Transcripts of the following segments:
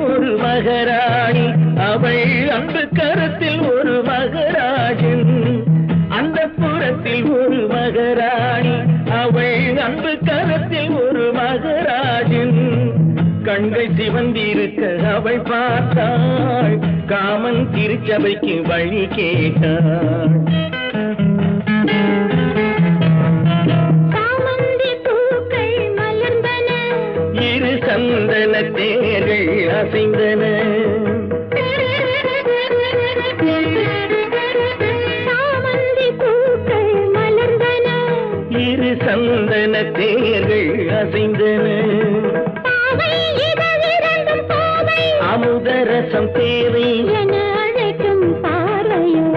ஒரு மகராணி அவள் அன்பு கரத்தில் ஒரு மகராஜன். அந்த புறத்தில் ஒரு மகராணி அவள் அன்பு கரத்தில் ஒரு மகராஜன். கண்கள் சிவந்திருக்க அவள் பார்த்தாள், காமன் திருச்சபைக்கு வழி கேட்டாள். சந்தன தேர்கள் அசைந்தன, சாமந்தி பூக்கள் மலர்ந்தன, இரு சந்தன தேர்கள் அசைந்தன. அமுதரசம் தேவை என அழைக்கும் பார்வையோ.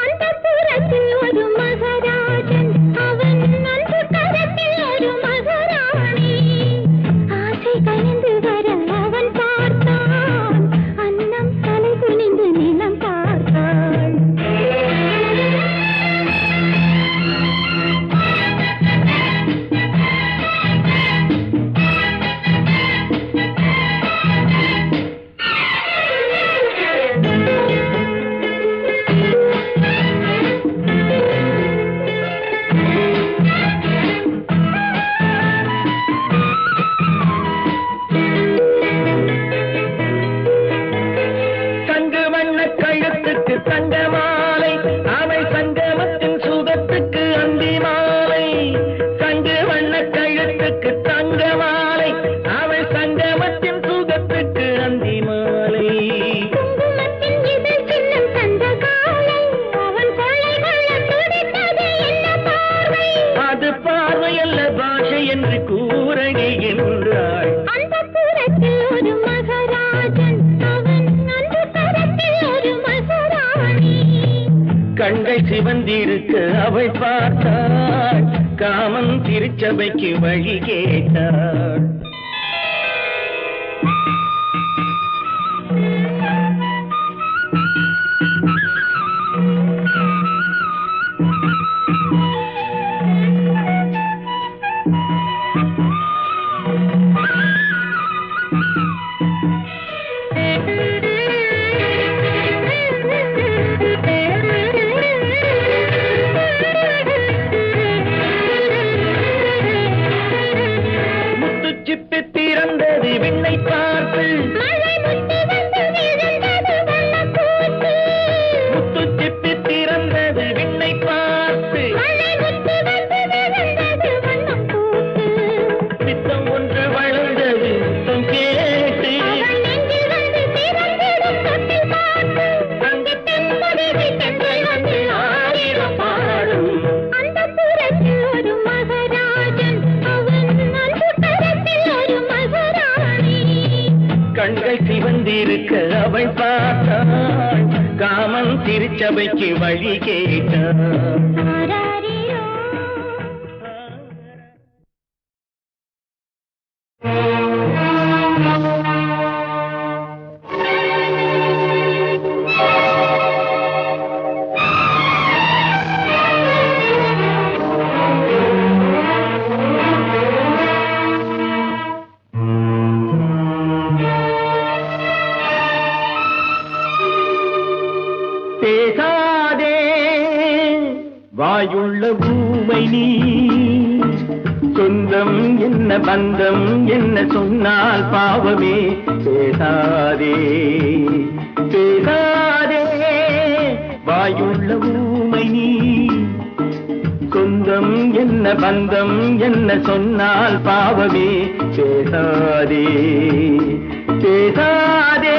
அந்த புறத்தில் ஒரு மகராஜன், அவன் அன்பு கரத்தில் ஒரு மகராணி. கனிந்து வர அவன் பார்த்தான், அன்னம் தலை குனிந்து நிலம் பார்த்தாள். தங்கமாலை அவள் சங்கமத்தின் சுகத்துக்கு அந்தி மாலை. சங்கு வண்ண கழுத்துக்கு தங்கமாலை அவள் சங்கமத்தின் சுகத்துக்கு அந்தி மாலை. குங்குமத்தின் இதழ் சின்னம் தந்த காலை அவன் கொள்ளை கொள்ள துடித்தது என்ன பார்வை. அது பார்வை அல்ல பாஷை என்று கூறடி என்றாள். அந்த புறத்தில் ஒரு மகராஜன், அவன் அன்பு கரத்தில் ஒரு மகராணி. கண்கள் சிவந்திருக்க அவள் பார்த்தாள், காமன் திருச்சபைக்கு வழி கேட்டாள். திறந்தது விண்ணை பார்த்து, முத்து சிப்பி திறந்தது விண்ணை பார்த்து, சித்தம் ஒன்று வளர்ந்தது முத்தம் கேட்டு, ஆயிரம் பாடும். அந்த புறத்தில் ஒரு மகராஜன், அவன் அன்பு கரத்தில் ஒரு மகராணி. கண்கள் சிவந்திருக்க அவள் பார்த்தாள், காமன் திருச்சபைக்கு வழி கேட்டாள். பேசாதே வாயுள்ள ஊமை நீ, சொந்தம் என்ன பந்தம் என்ன சொன்னால் பாவமே. பேசாதே பேசாதே வாயுள்ள ஊமை நீ, சொந்தம் என்ன பந்தம் என்ன சொன்னால் பாவமே. பேசாதே பேசாதே.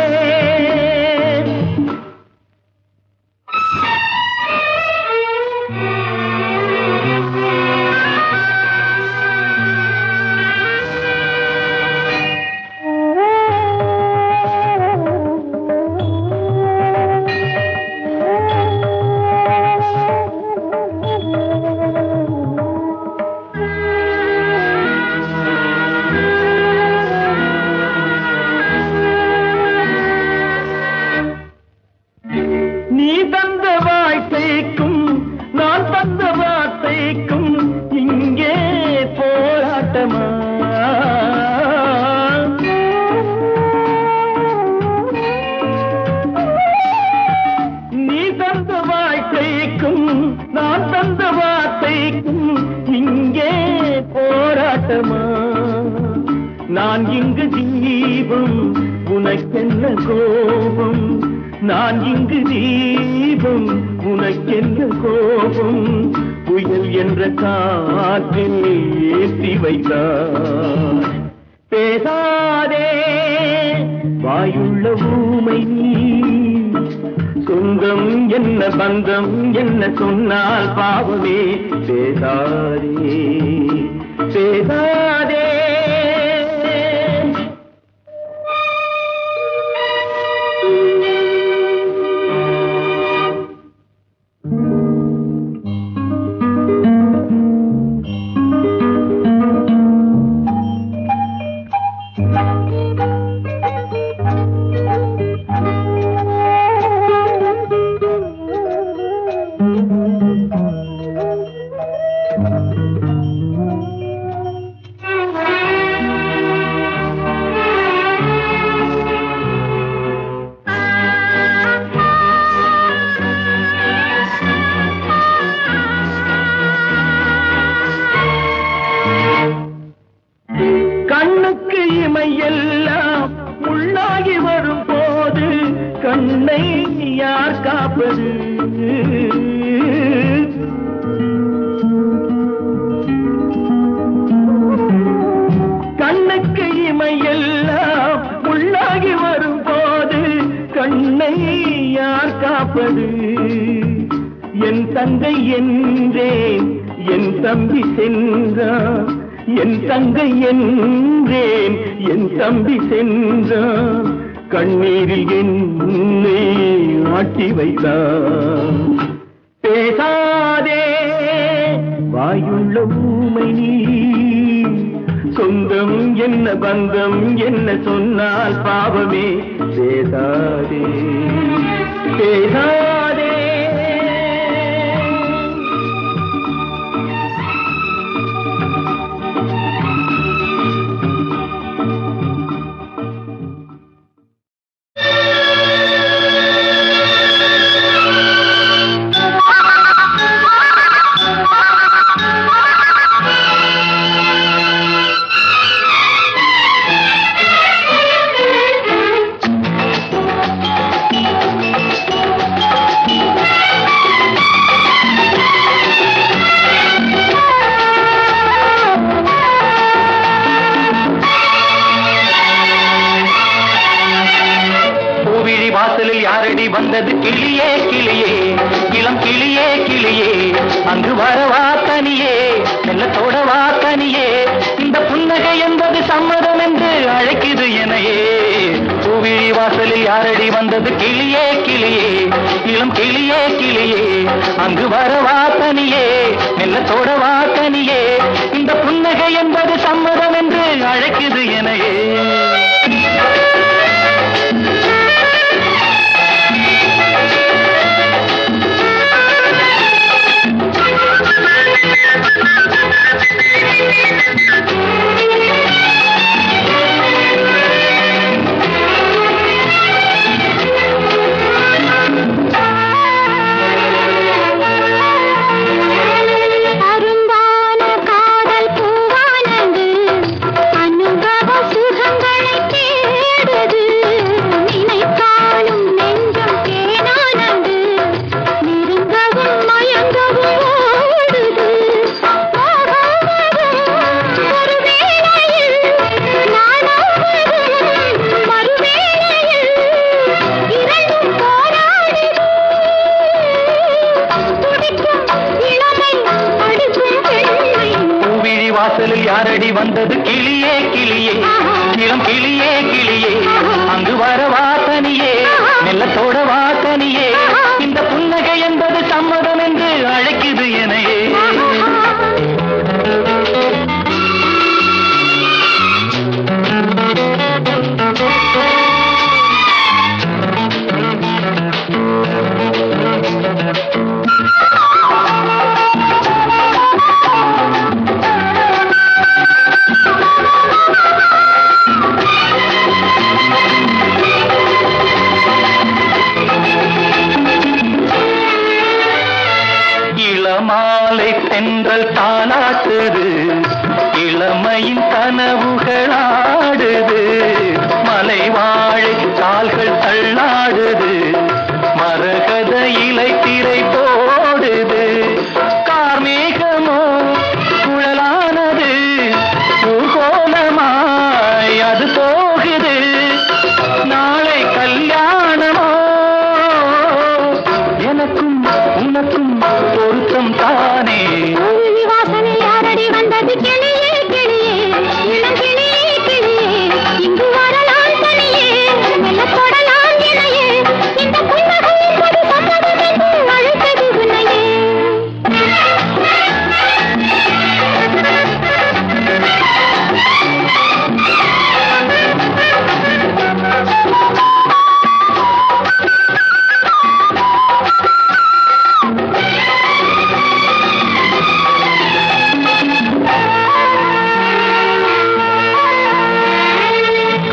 தீபம் உனக்கென்ன கோபம், நான் இங்கு தீபம் உனக்கென்ன கோபம், புயல் என்ற காற்றில் ஏற்றி வைத்தார். பேசாதே வாயுள்ள ஊமை நீ, சொந்தம் என்ன பந்தம் என்ன சொன்னால் பாவமே. பேசாதே பேசாதே. கண்ணுக்கு இமையெல்லாம் உள்ளாகி வரும் போது கண்ணை யார் காப்பது? கண்ணுக்கு இமையெல்லாம் உள்ளாகி வரும் போது கண்ணை யார் காப்பது? என் தங்கை என்றேன் என் தம்பி சென்றான், என் தங்கை என்றேன் என் தம்பி சென்றான், கண்ணீரில் என்னை ஆட்டி வைத்தான். பேசாதே வாயுள்ள ஊமை நீ, சொந்தம் என்ன பந்தம் என்ன சொன்னால் பாவமே. பேசாதே பேசாதே. வாசலில் யாரடி வந்தது? கிளியே கிளியே இளம் கிளியே கிளியே, அங்கு வரவா தனியே மெல்லத்தோடவா தனியே, இந்த புன்னகை என்பது சம்மதம் என்று அழைக்குது எனையே. பூவிழி வாசலில் யாரடி வந்தது? கிளியே கிளியே இளம் கிளியே கிளியே, அங்கு வரவா தனியே மெல்லத்தோடவா தனியே, இந்த புன்னகை என்பது சம்மதம் என்று அழைக்குது எனையே. வாசலில் யாரடி வந்தது? கிளியே கிளியே இளம் கிளியே கிளியே, அங்கு வரவா தனியே மெல்லத்தோடவா தனியே, இந்த புன்னகை என்பது சம்மதம் என்று அழைக்குது எனையே. மாலை தென்றல் தாளாட்டுது, இளமையின் கனவுகளாடுது,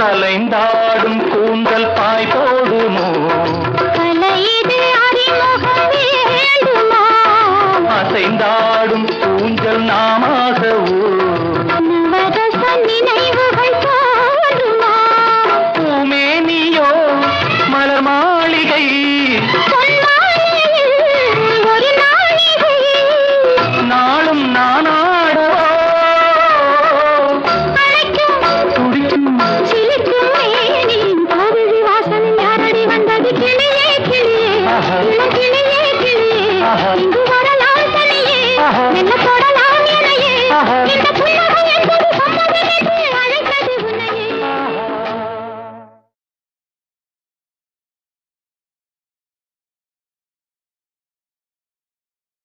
அலைந்தாடும் கூந்தல் பாய் போடுமோ கலையிது அறிமுகம் வேண்டுமா அசைந்தாடும் ஊஞ்சல் நாமாகவோ நவரச நினைவு